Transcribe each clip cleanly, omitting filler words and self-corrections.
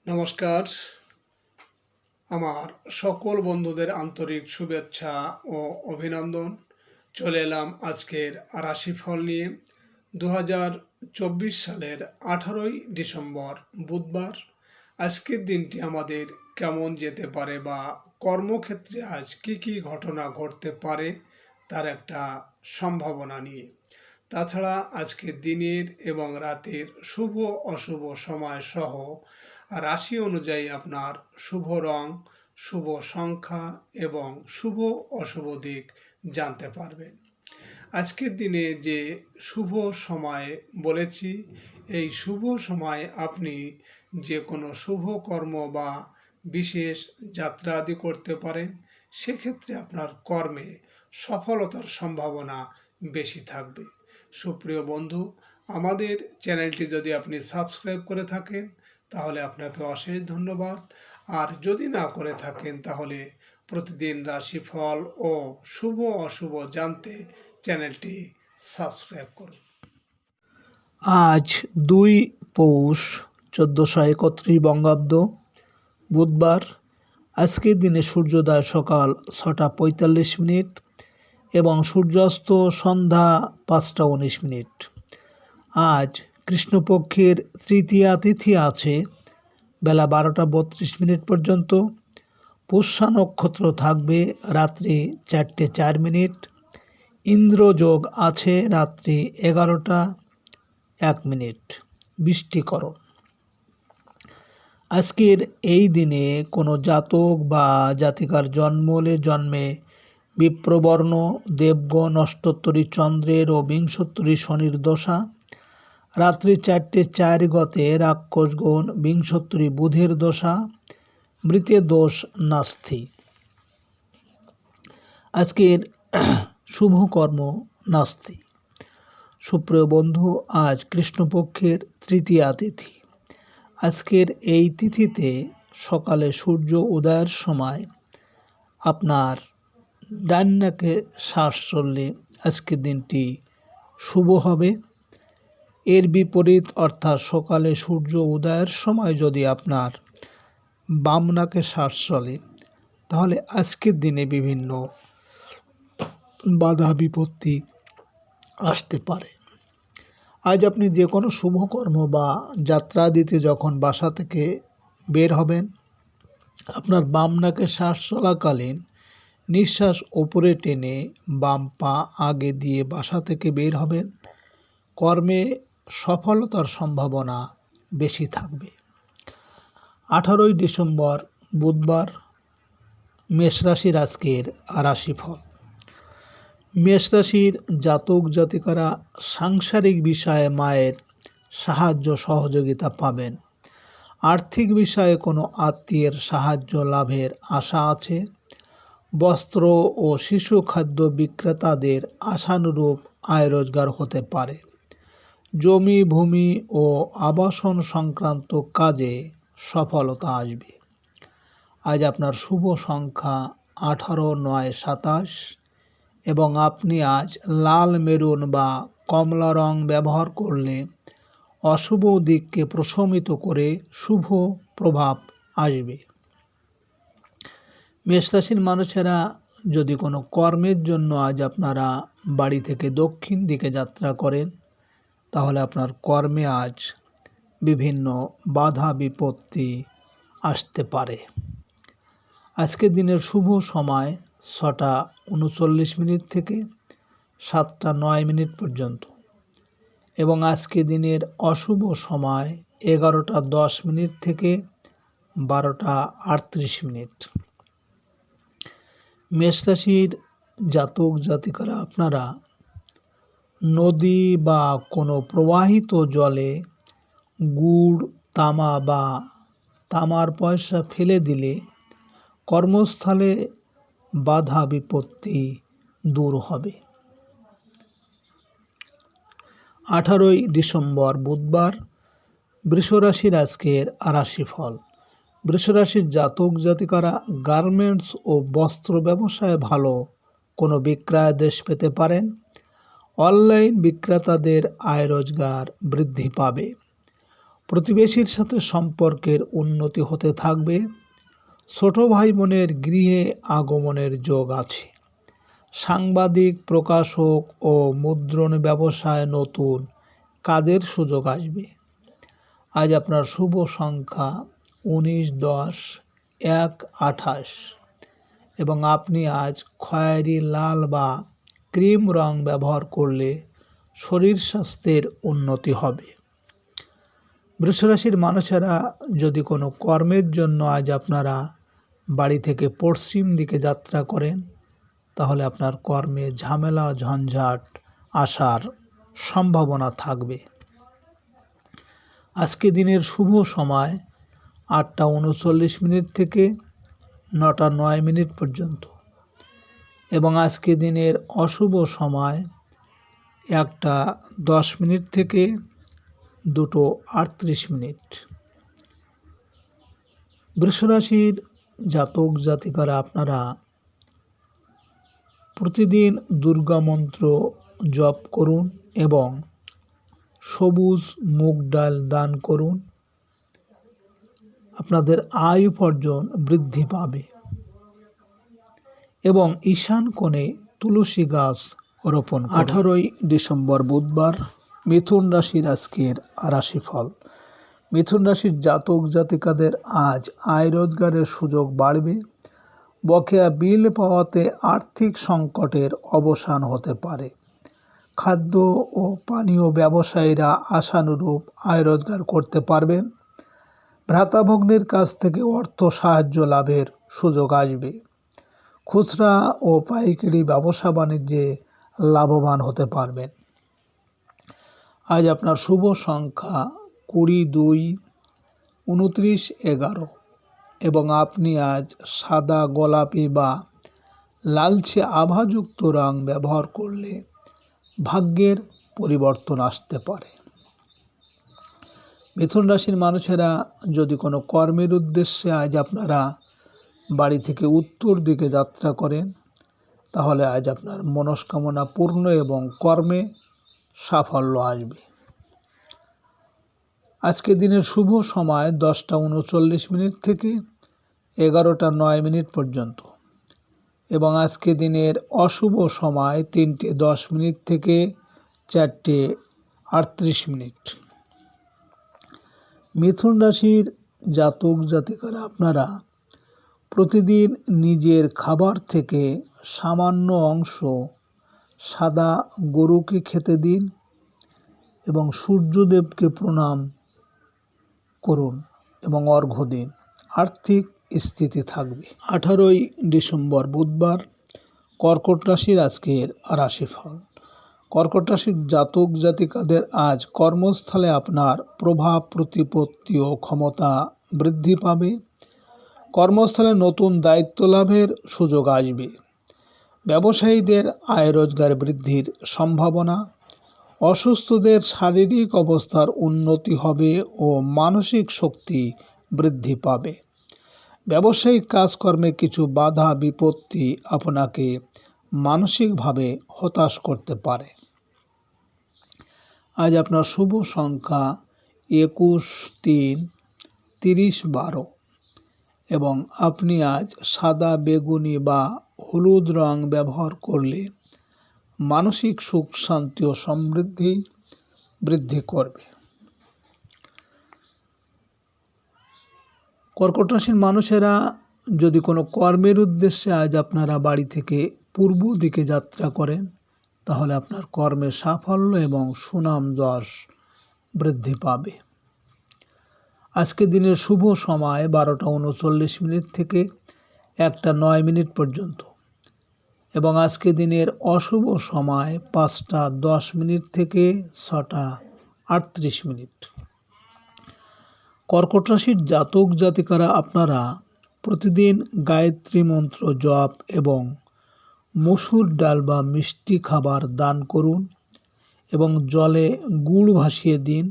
নমস্কার। আমার সকল বন্ধুদের আন্তরিক শুভেচ্ছা ও অভিনন্দন। চলে এলাম আজকের রাশিফল নিয়ে। 2024 সালের 18ই ডিসেম্বর বুধবার। আজকের দিনটি আমাদের কেমন যেতে পারে বা কর্মক্ষেত্রে আজ কি কি ঘটনা ঘটতে পারে তার একটা সম্ভাবনা নিয়ে। তাছাড়া আজকের দিনের এবং রাতের শুভ অশুভ সময় সহ রাশি অনুযায়ী আপনার শুভ রং, শুভ সংখ্যা এবং শুভ অশুভ দিক জানতে পারবেন। আজকের দিনে যে শুভ সময় বলেছি, এই শুভ সময় আপনি যে কোনো শুভ কর্ম বা বিশেষ যাত্রা আদি করতে পারেন। সেক্ষেত্রে আপনার কর্মে সফলতার সম্ভাবনা বেশি থাকবে। সুপ্রিয় বন্ধু, আমাদের চ্যানেলটি যদি আপনি সাবস্ক্রাইব করে থাকেন তাহলে আপনাকে অশেষ ধন্যবাদ। আর যদি না করে থাকেন তাহলে প্রতিদিন রাশিফল ও শুভ অশুভ জানতে চ্যানেলটি সাবস্ক্রাইব করুন। আজ 2 পৌষ 1431 বঙ্গাব্দ বুধবার। আজকের দিনে সূর্যোদয় সকাল 6:45 এবং সূর্যাস্ত সন্ধ্যা 5:19। আজ কৃষ্ণপক্ষের তৃতীয়া তিথি আছে বেলা 12:32 পর্যন্ত। পুষ্যা নক্ষত্র থাকবে রাত্রি 4:04। ইন্দ্রযোগ আছে রাত্রি 11:01। বৃষ্টিকরণ। আজকের এই দিনে কোনো জাতক বা জাতিকার জন্মে বিপ্রবর্ণ, দেবগণ, অষ্টোত্তরী চন্দ্রের ও বিংশোত্তরী শনির দশা, রাত্রি 4:04 গতে রাক্ষসগণ, বিংশোত্তরী বুধের দশা, মৃতের দোষ নাস্তি। আজকের শুভকর্ম নাস্তি। সুপ্রিয় বন্ধু, আজ কৃষ্ণপক্ষের তৃতীয়া তিথি। আজকের এই তিথিতে সকালে সূর্য উদয়ের সময় আপনার ডান নাকে শ্বাস চললে আজকের দিনটি শুভ হবে। এর বিপরীত অর্থাৎ সকালে সূর্য উদয়ের সময় যদি আপনার বাম নাকে শ্বাস চলে তাহলে আজকের দিনে বিভিন্ন বাধা বিপত্তি আসতে পারে। আজ আপনি যে কোনো শুভকর্ম বা যাত্রা দিতে যখন বাসা থেকে বের হবেন, আপনার বাম নাকে শ্বাস চলাকালীন নিঃশ্বাস ওপরে টেনে বাম পা আগে দিয়ে বাসা থেকে বের হবেন। কর্মে সফলতার সম্ভাবনা বেশি থাকবে। 18ই ডিসেম্বর বুধবার। মেষ রাশির আজকের রাশিফল। মেষ রাশির জাতক জাতিকারা সাংসারিক বিষয়ে মায়ের সাহায্য সহযোগিতা পাবেন। আর্থিক বিষয়ে কোনো আত্মীয়ের সাহায্য লাভের আশা আছে। বস্ত্র ও শিশু খাদ্য বিক্রেতাদের আশানুরূপ আয় রোজগার হতে পারে। জমি ভূমি ও আবাসন সংক্রান্ত কাজে সফলতা আসবে। আজ আপনার শুভ সংখ্যা 18, 9, 27 এবং আপনি আজ লাল, মেরুন বা কমলা রং ব্যবহার করলে অশুভ দিককে প্রশমিত করে শুভ প্রভাব আসবে। মেষ রাশির মানুষেরা যদি কোনো কর্মের জন্য আজ আপনারা বাড়ি থেকে দক্ষিণ দিকে যাত্রা করেন তাহলে আপনার কর্মে আজ বিভিন্ন বাধা বিপত্তি আসতে পারে। আজকের দিনের শুভ সময় 6:39 থেকে 7:09 পর্যন্ত এবং আজকে দিনের অশুভ সময় 11:10 থেকে 12:38। মেষ রাশির জাতক জাতিকারা আপনারা নদী বা কোনো প্রবাহিত জলে গুড়, তামা বা তামার পয়সা ফেলে দিলে কর্মস্থলে বাধা বিপত্তি দূর হবে। 18ই ডিসেম্বর বুধবার। বৃষ রাশির আজকের রাশিফল। বৃষ রাশির জাতক জাতিকারা গার্মেন্টস ও বস্ত্র ব্যবসায় ভালো কোনো বিক্রয়াদেশ পেতে পারেন। অনলাইন বিক্রেতাদের আয় রোজগার বৃদ্ধি পাবে। প্রতিবেশীর সাথে সম্পর্কের উন্নতি হতে থাকবে। ছোট ভাই বোনের গৃহে আগমনের যোগ আছে। সাংবাদিক, প্রকাশক ও মুদ্রণ ব্যবসায় নতুন কাজের সুযোগ আসবে। আজ আপনার শুভ সংখ্যা 19, 10, 1, 28 এবং আপনি আজ খয়েরি, লাল বা ক্রিম রং ব্যবহার করলে শরীর স্বাস্থ্যের উন্নতি হবে। বৃষরাশির মানুষেরা যদি কোনো কর্মের জন্য আজ আপনারা বাড়ি থেকে পশ্চিম দিকে যাত্রা করেন, তাহলে আপনার কর্মে ঝামেলা ঝঞ্ঝাট আসার সম্ভাবনা থাকবে। আজকে দিনের শুভ সময় 8টা 39 মিনিট থেকে 9টা 9 মিনিট পর্যন্ত এবং আজকে দিনের অশুভ সময় 1টা 10 মিনিট থেকে 2টো 38 মিনিট। বৃষরাশির জাতক জাতিকারা আপনারা প্রতিদিন দুর্গা মন্ত্র জপ করুন এবং সবুজ মুগ ডাল দান করুন। আপনাদের আয় উপার্জন বৃদ্ধি পাবে এবং ঈশান কোণে তুলসী গাছ রোপণ করুন। 18ই ডিসেম্বর বুধবার মিথুন রাশির আজকের রাশিফল। মিথুন রাশির জাতক জাতিকাদের আজ আয় রোজগারের সুযোগ বাড়বে। বকেয়া বিল পাওয়াতে আর্থিক সংকটের অবসান হতে পারে। খাদ্য ও পানীয় ব্যবসায়ীরা আশানুরূপ আয় রোজগার করতে পারবেন। ভ্রাতাভগ্নির কাছ থেকে অর্থ সাহায্য লাভের সুযোগ আসবে। খুচরা ও পাইকারি ব্যবসা বাণিজ্যে লাভবান হতে পারবেন। আজ আপনার শুভ সংখ্যা 20, 2, 29, 11 এবং আপনি আজ সাদা, গোলাপি বা লালচে আভাযুক্ত রং ব্যবহার করলে ভাগ্যের পরিবর্তন আসতে পারে। মিথুন রাশির মানুষেরা যদি কোনো কর্মের উদ্দেশ্যে আজ আপনারা বাড়ি থেকে উত্তর দিকে যাত্রা করেন, তাহলে আজ আপনার মনস্কামনা পূর্ণ এবং কর্মে সাফল্য আসবে। আজকে দিনের শুভ সময় 10টা 39 মিনিট থেকে 11টা 9 মিনিট পর্যন্ত এবং আজকে দিনের অশুভ সময় 3টে 10 মিনিট থেকে 4টে 38 মিনিট। মিথুন রাশির জাতক জাতিকারা আপনারা প্রতিদিন নিজের খাবার থেকে সামান্য অংশ সাদা গরুকে খেতে দিন এবং সূর্যদেবকে প্রণাম করুন এবং অর্ঘ্য দিন। আর্থিক স্থিতি থাকবে। 18ই ডিসেম্বর বুধবার কর্কট রাশির আজকের রাশিফল। কর্কট রাশির জাতক জাতিকাদের আজ কর্মস্থলে আপনার প্রভাব, প্রতিপত্তি ও ক্ষমতা বৃদ্ধি পাবে। কর্মস্থলে নতুন দায়িত্ব লাভের সুযোগ আসবে। ব্যবসায়ীদের আয় রোজগার বৃদ্ধির সম্ভাবনা। অসুস্থদের শারীরিক অবস্থার উন্নতি হবে ও মানসিক শক্তি বৃদ্ধি পাবে। ব্যবসায়িক কাজকর্মে কিছু বাধা বিপত্তি আপনাকে মানসিকভাবে হতাশ করতে পারে। আজ আপনার শুভ সংখ্যা 21, 3, 30, 12 এবং আপনি আজ সাদা, বেগুনি বা হলুদ রং ব্যবহার করলে মানসিক সুখ শান্তি ও সমৃদ্ধি বৃদ্ধি করবে। কর্কট রাশির মানুষেরা যদি কোনো কর্মের উদ্দেশ্যে আজ আপনারা বাড়ি থেকে পূর্ব দিকে যাত্রা করেন, তাহলে আপনার কর্মে সাফল্য এবং সুনাম যশ বৃদ্ধি পাবে। আজকে দিনের শুভ সময় 12টা 39 মিনিট থেকে 1টা 9 মিনিট পর্যন্ত এবং আজকে দিনের অশুভ সময় 5টা 10 মিনিট থেকে 6টা 38 মিনিট। কর্কট রাশির জাতক জাতিকারা আপনারা প্রতিদিন গায়ত্রী মন্ত্র জপ এবং মসুর ডাল বা মিষ্টি খাবার দান করুন এবং জলে গুড় ভাসিয়ে দিন।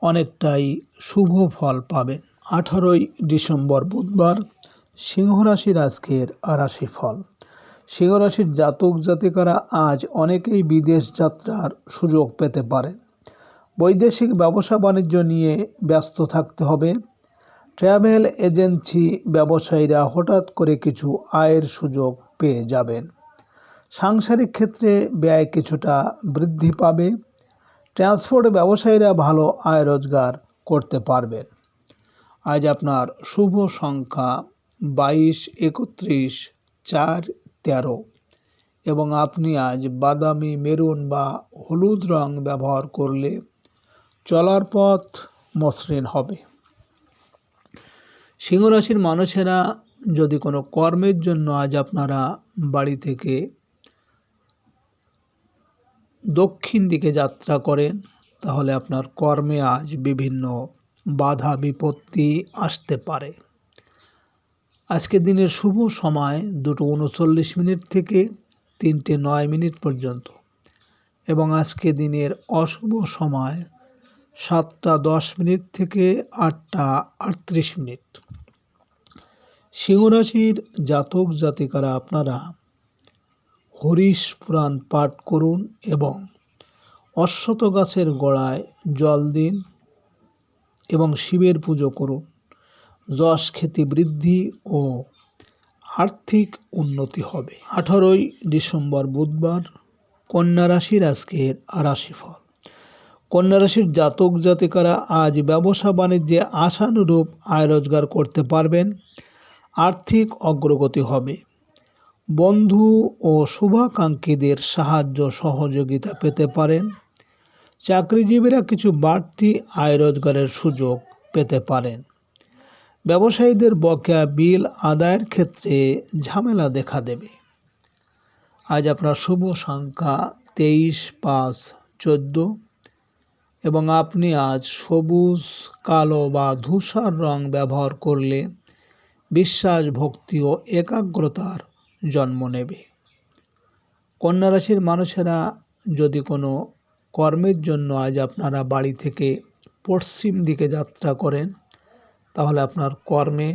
অনেকটাই শুভ ফল পাবেন। 18ই ডিসেম্বর বুধবার সিংহ রাশির আজকের রাশিফল। সিংহ রাশির জাতক জাতিকারা আজ অনেকেই বিদেশ যাত্রার সুযোগ পেতে পারেন। বৈদেশিক ব্যবসা বাণিজ্য নিয়ে ব্যস্ত থাকতে হবে। ট্রাভেল এজেন্সি ব্যবসায়ীরা হঠাৎ করে কিছু আয়ের সুযোগ পেয়ে যাবেন। সাংসারিক ক্ষেত্রে ব্যয় কিছুটা বৃদ্ধি পাবে। ট্রান্সপোর্ট ব্যবসায়ীরা ভালো আয় রোজগার করতে পারবেন। আজ আপনার শুভ সংখ্যা 22, 31, 4, 13 এবং আপনি আজ বাদামি, মেরুন বা হলুদ রং ব্যবহার করলে চলার পথ মসৃণ হবে। সিংহ রাশির মানুষেরা যদি কোনো কর্মের জন্য আজ আপনারা বাড়ি থেকে দক্ষিণ দিকে যাত্রা করেন, তাহলে আপনার কর্মে আজ বিভিন্ন বাধা বিপত্তি আসতে পারে। আজকে দিনের শুভ সময় 2:39 থেকে 3:09 পর্যন্ত এবং আজকে দিনের অশুভ সময় 7:10 থেকে 8:38। সিংহ রাশির জাতক জাতিকারা আপনারা হরিশ পুরাণ পাঠ করুন এবং অশ্বত্থ গাছের গোড়ায় জল দিন এবং শিবের পুজো করুন। যশ খ্যাতি বৃদ্ধি ও আর্থিক উন্নতি হবে। 18 ডিসেম্বর বুধবার, কন্যা রাশির আজকের রাশিফল। কন্যা রাশির জাতক জাতিকারা আজ ব্যবসা বাণিজ্যে আশানুরূপ আয় রোজগার করতে পারবেন। আর্থিক অগ্রগতি হবে। বন্ধু ও শুভাকাঙ্ক্ষীদের সাহায্য সহযোগিতা পেতে পারেন। চাকরিজীবীরা কিছু বাড়তি আয় রোজগারের সুযোগ পেতে পারেন। ব্যবসায়ীদের বকেয়া বিল আদায়ের ক্ষেত্রে ঝামেলা দেখা দেবে। আজ আপনার শুভ সংখ্যা 23, 5, 14 এবং আপনি আজ সবুজ, কালো বা ধূসর রং ব্যবহার করলে বিশ্বাস, ভক্তি ও একাগ্রতার জন্ম নেবে। কন্যা রাশির মানুষেরা যদি কোনো কর্মের জন্য আজ আপনারা বাড়ি থেকে পশ্চিম দিকে যাত্রা করেন, তাহলে আপনার কর্মে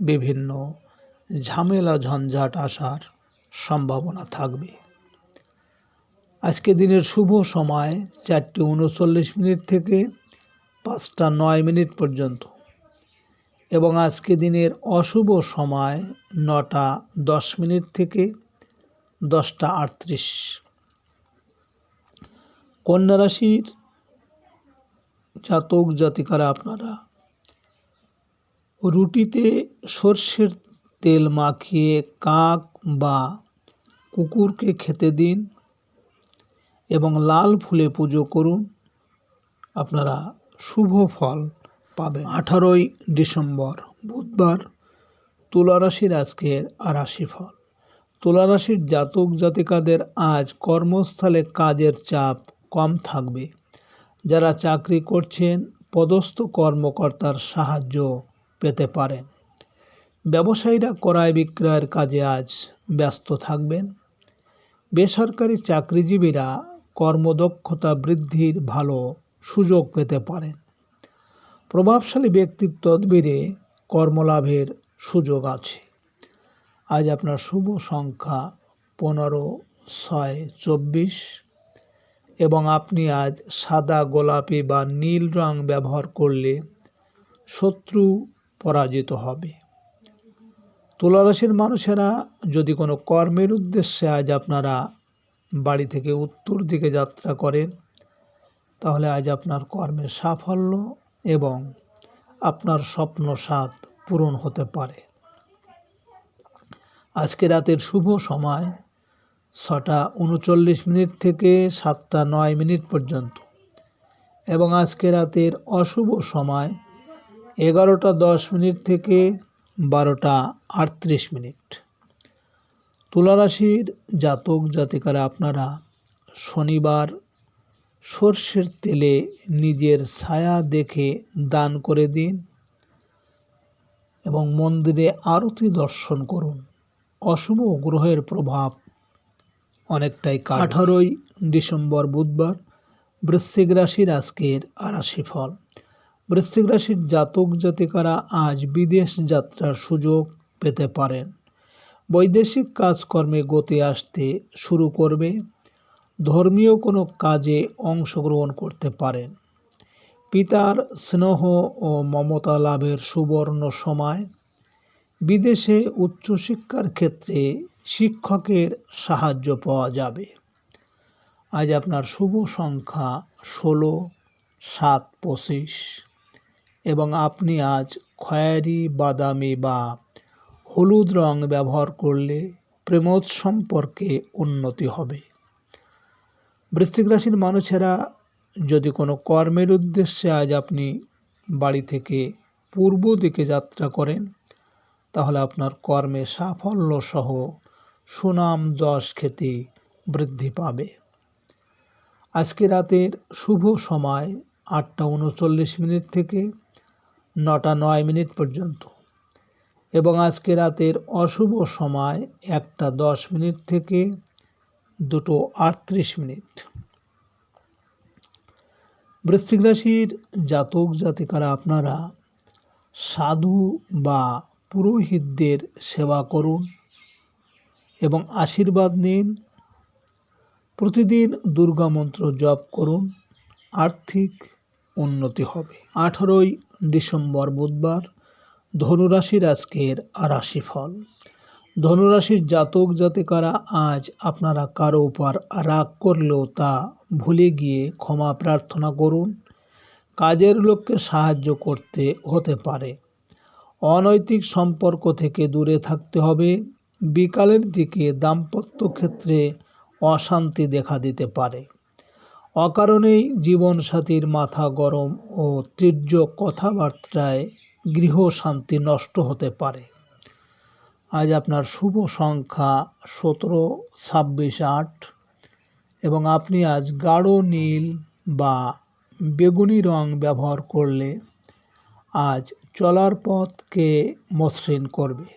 বিভিন্ন ঝামেলা ঝঞ্ঝাট আসার সম্ভাবনা থাকবে। আজকে দিনের শুভ সময় 4:39 থেকে 5:09 পর্যন্ত এবং আজকে দিনের অশুভ সময় 9:10 থেকে 10:38। কন্যা রাশির জাতক জাতিকারা আপনারা রুটিতে সর্ষের তেল মাখিয়ে কাক বা কুকুরকে খেতে দিন এবং লাল ফুলে পুজো করুন। আপনারা শুভ ফল পাবেন। 18 ডিসেম্বর বুধবার, তুলা রাশির আজকের রাশিফল। তুলা রাশির জাতক জাতিকাদের আজ কর্মস্থলে কাজের চাপ কম থাকবে। যারা চাকরি করছেন পদস্থ কর্মকর্তার সাহায্য পেতে পারেন। ব্যবসায়ীরা ক্রয় বিক্রয়ের কাজে আজ ব্যস্ত থাকবেন। বেসরকারি চাকরিজীবীরা কর্মদক্ষতা বৃদ্ধির ভালো সুযোগ পেতে পারেন। প্রভাবশালী ব্যক্তির তদবিরে কর্মলাভের সুযোগ আছে। আজ আপনার শুভ সংখ্যা 15, 6, 24 এবং আপনি আজ সাদা, গোলাপি বা নীল রং ব্যবহার করলে শত্রু পরাজিত হবে। তুলা রাশির মানুষেরা যদি কোনো কর্মের উদ্দেশ্যে আজ আপনারা বাড়ি থেকে উত্তর দিকে যাত্রা করেন, তাহলে আজ আপনার কর্মের সাফল্য এবং আপনার স্বপ্ন সাধ পূরণ হতে পারে। আজকে রাতের শুভ সময় 6:39 থেকে 7:09 পর্যন্ত এবং আজকে রাতের অশুভ সময় 11:10 থেকে 12:38। তুলা রাশির জাতক জাতিকারা আপনারা শনিবার সর্ষের তেলে নিজের ছায়া দেখে দান করে দিন এবং মন্দিরে আরতি দর্শন করুন। অশুভ গ্রহের প্রভাব অনেকটাই কাটবে। 18 ডিসেম্বর বুধবার, বৃশ্চিক রাশির আজকের রাশিফল। বৃশ্চিক রাশির জাতক জাতিকারা আজ বিদেশ যাত্রার সুযোগ পেতে পারেন। বৈদেশিক কাজকর্মে গতি আসতে শুরু করবে। ধর্মীয় কোনো কাজে অংশগ্রহণ করতে পারেন। পিতার স্নেহ ও মমতা লাভের সুবর্ণ সময়। বিদেশে উচ্চশিক্ষার ক্ষেত্রে শিক্ষকের সাহায্য পাওয়া যাবে। আজ আপনার শুভ সংখ্যা 16, 7, 25 এবং আপনি আজ খয়েরি, বাদামি বা হলুদ রং ব্যবহার করলে প্রেমজ সম্পর্কে উন্নতি হবে। বৃশ্চিক রাশির মানুষেরা যদি কোনো কর্মের উদ্দেশ্যে আজ আপনি বাড়ি থেকে পূর্ব দিকে যাত্রা করেন, তাহলে আপনার কর্মে সাফল্য সহ সুনাম যশ খ্যাতি বৃদ্ধি পাবে। আজকে রাতের শুভ সময় 8:39 থেকে 9:09 পর্যন্ত এবং আজকে রাতের অশুভ সময় 1:10 থেকে 2:38। বৃশ্চিক রাশির জাতক জাতিকারা আপনারা সাধু বা পুরোহিতদের সেবা করুন এবং আশীর্বাদ নিন। প্রতিদিন দুর্গা মন্ত্র জপ করুন, আর্থিক উন্নতি হবে। 18 ডিসেম্বর বুধবার, ধনুরাশির আজকের রাশিফল। ধনুরাশির জাতক জাতিকারা আজ আপনারা কারো উপর রাগ করলেও তা ভুলে গিয়ে ক্ষমা প্রার্থনা করুন। কাজের লোককে সাহায্য করতে হতে পারে। অনৈতিক সম্পর্ক থেকে দূরে থাকতে হবে। বিকালের দিকে দাম্পত্য ক্ষেত্রে অশান্তি দেখা দিতে পারে। অকারণেই জীবনসাথীর মাথা গরম ও তীর্য কথাবার্তায় গৃহ শান্তি নষ্ট হতে পারে। আজ আপনার শুভ সংখ্যা 17, 26, 8 এবং আপনি আজ গাঢ় নীল বা বেগুনি রং ব্যবহার করলে আজ চলার পথকে মসৃণ করবে।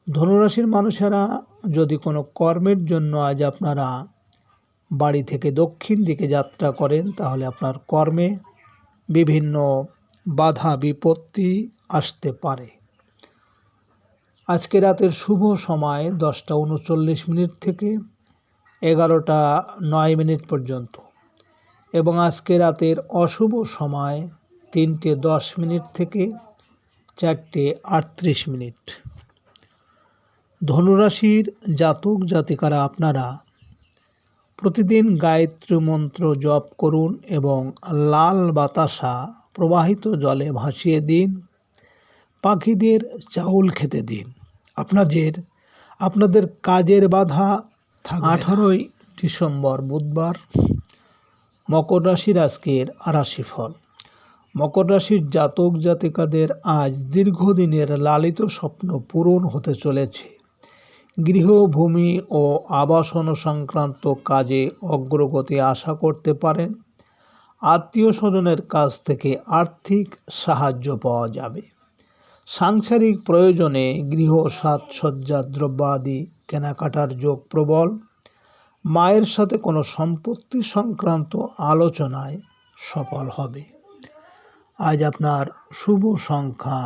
ধনুরাশির মানুষেরা যদি কোনো কর্মের জন্য আজ আপনারা বাড়ি থেকে দক্ষিণ দিকে যাত্রা করেন, তাহলে আপনার কর্মে বিভিন্ন বাধা বিপত্তি আসতে পারে। আজকে রাতের শুভ সময় 10:39 থেকে 11:09 পর্যন্ত এবং আজকে রাতের অশুভ সময় 3:10 থেকে 4:38। ধনুরাশির জাতক জাতিকারা আপনারা প্রতিদিন গায়ত্রী মন্ত্র জপ করুন এবং লাল বাতাসা প্রবাহিত জলে ভাসিয়ে দিন। পাখিদের চাউল খেতে দিন। আপনাদের কাজের বাধা থাকবে। 18 ডিসেম্বর বুধবার, মকর রাশির আজকের রাশিফল। মকর রাশির জাতক জাতিকাদের আজ দীর্ঘদিনের লালিত স্বপ্ন পূরণ হতে চলেছে। গৃহ, ভূমি ও আবাসন সংক্রান্ত কাজে অগ্রগতি আশা করতে পারেন। আত্মীয় স্বজনের কাছ থেকে আর্থিক সাহায্য পাওয়া যাবে। সাংসারিক প্রয়োজনে গৃহ সাজসজ্জার দ্রব্যাদি কেনাকাটার যোগ প্রবল। মায়ের সাথে কোনো সম্পত্তি সংক্রান্ত আলোচনায় সফল হবে। আজ আপনার শুভ সংখ্যা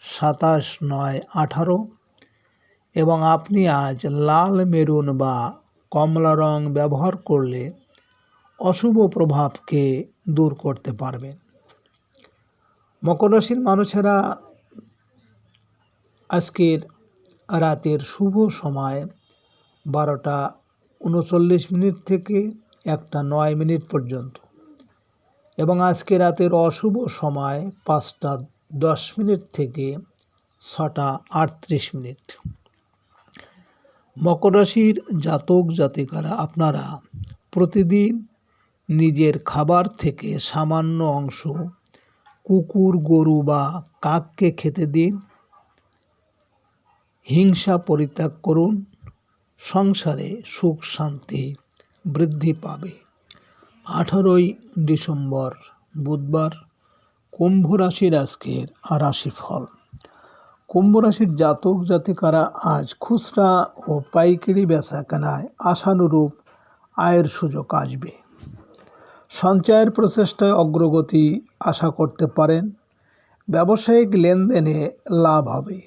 27, 9, 18 এবং আপনি আজ লাল, মেরুন বা কমলা রং ব্যবহার করলে অশুভ প্রভাবকে দূর করতে পারবেন। মকর রাশির মানুষেরা আজকের রাতের শুভ সময় 12:39 থেকে 1:09 পর্যন্ত এবং আজকে রাতের অশুভ সময় 5:10 থেকে 6:38। মকর রাশির জাতক জাতিকারা আপনারা প্রতিদিন নিজের খাবার থেকে সামান্য অংশ কুকুর, গরু বা কাককে খেতে দিন। হিংসা পরিত্যাগ করুন। সংসারে সুখ শান্তি বৃদ্ধি পাবে। 18 ডিসেম্বর বুধবার, কুম্ভ রাশির আজকের রাশিফল। কুম্ভ রাশির জাতক জাতিকারা আজ খুচরা ও পাইকারি বেচা কেনায় আশানুরূপ আয়ের সুযোগ আসবে। সঞ্চয়ের প্রচেষ্টায় অগ্রগতি আশা করতে পারেন। ব্যবসায়িক লেনদেনে লাভ হবে।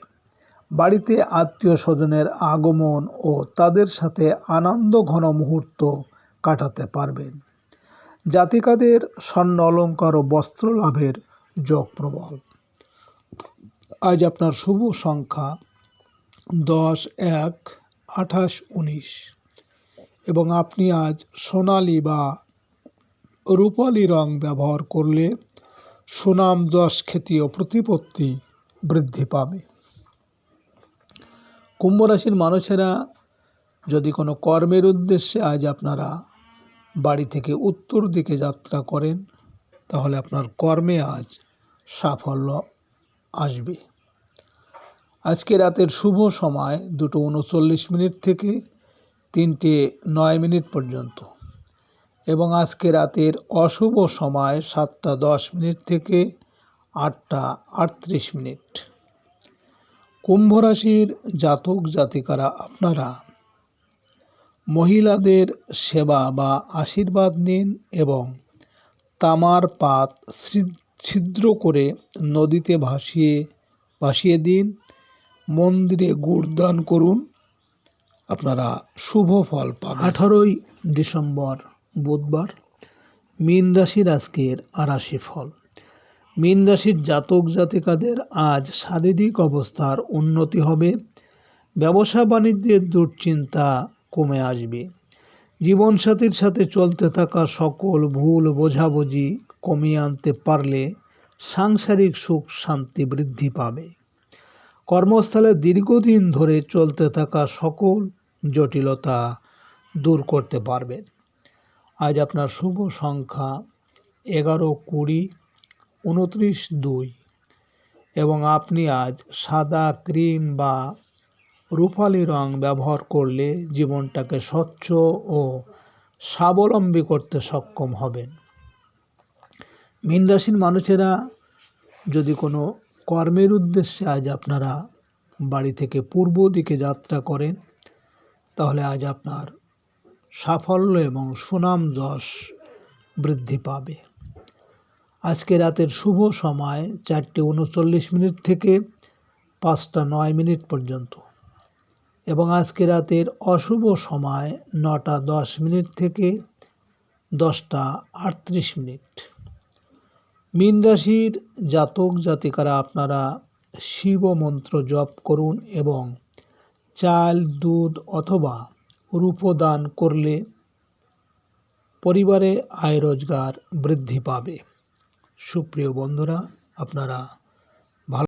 বাড়িতে আত্মীয় স্বজনের আগমন ও তাদের সাথে আনন্দ ঘন মুহূর্ত কাটাতে পারবেন। জাতিকাদের স্বর্ণ অলঙ্কার ও বস্ত্র লাভের যোগ প্রবল। আজ আপনার শুভ সংখ্যা 10, 1, 28, 19 এবং আপনি আজ সোনালী বা রূপালী রং ব্যবহার করলে সুনাম, যশ, খ্যাতি ও প্রতিপত্তি বৃদ্ধি পাবে। কুম্ভ রাশির মানুষেরা যদি কোনো কর্মের উদ্দেশ্যে আজ আপনারা বাড়ি থেকে উত্তর দিকে যাত্রা করেন, তাহলে আপনার কর্মে আজ সাফল্য আসবে। আজকে রাতের শুভ সময় 2:39 থেকে 3:09 পর্যন্ত এবং আজকে রাতের অশুভ সময় 7:10 থেকে 8:38। কুম্ভ রাশির জাতক জাতিকারা আপনারা মহিলাদের সেবা বা আশীর্বাদ নিন এবং তামার পাত ছিদ্র করে নদীতে ভাসিয়ে দিন, মন্দিরে গুড় দান করুন, আপনারা শুভ ফল পাবেন। 18 ডিসেম্বর বুধবার, মীন রাশির আজকের রাশিফল। মীন রাশির জাতক জাতিকাদের আজ শারীরিক অবস্থার উন্নতি হবে, ব্যবসা বাণিজ্যের দুশ্চিন্তা কমে আসবে, জীবনসাথীর সাথে চলতে থাকা সকল ভুল বোঝাবুঝি কমিয়ে আনতে পারলে সাংসারিক সুখ শান্তি বৃদ্ধি পাবে। কর্মস্থলে দীর্ঘদিন ধরে চলতে থাকা সকল জটিলতা দূর করতে পারবেন। আজ আপনার শুভ সংখ্যা 11, 20, 29, 2 এবং আপনি আজ সাদা, ক্রিম বা রূপালী রং ব্যবহার করলে জীবনটাকে স্বচ্ছ ও স্বাবলম্বী করতে সক্ষম হবেন। মীন রাশির মানুষেরা যদি কোনো কর্মের উদ্দেশ্যে আজ আপনারা বাড়ি থেকে পূর্ব দিকে যাত্রা করেন, তাহলে আজ আপনার সাফল্য এবং সুনাম যশ বৃদ্ধি পাবে। আজকে রাতের শুভ সময় 4:39 থেকে 5:09 পর্যন্ত এবং আজকে রাতের অশুভ সময় 9:10 থেকে 10:38। মীন রাশির জাতক জাতিকারা আপনারা শিব মন্ত্র জপ করুন এবং চাল, দুধ অথবা রূপ দান করলে পরিবারে আয় রোজগার বৃদ্ধি পাবে। সুপ্রিয় বন্ধুরা, আপনারা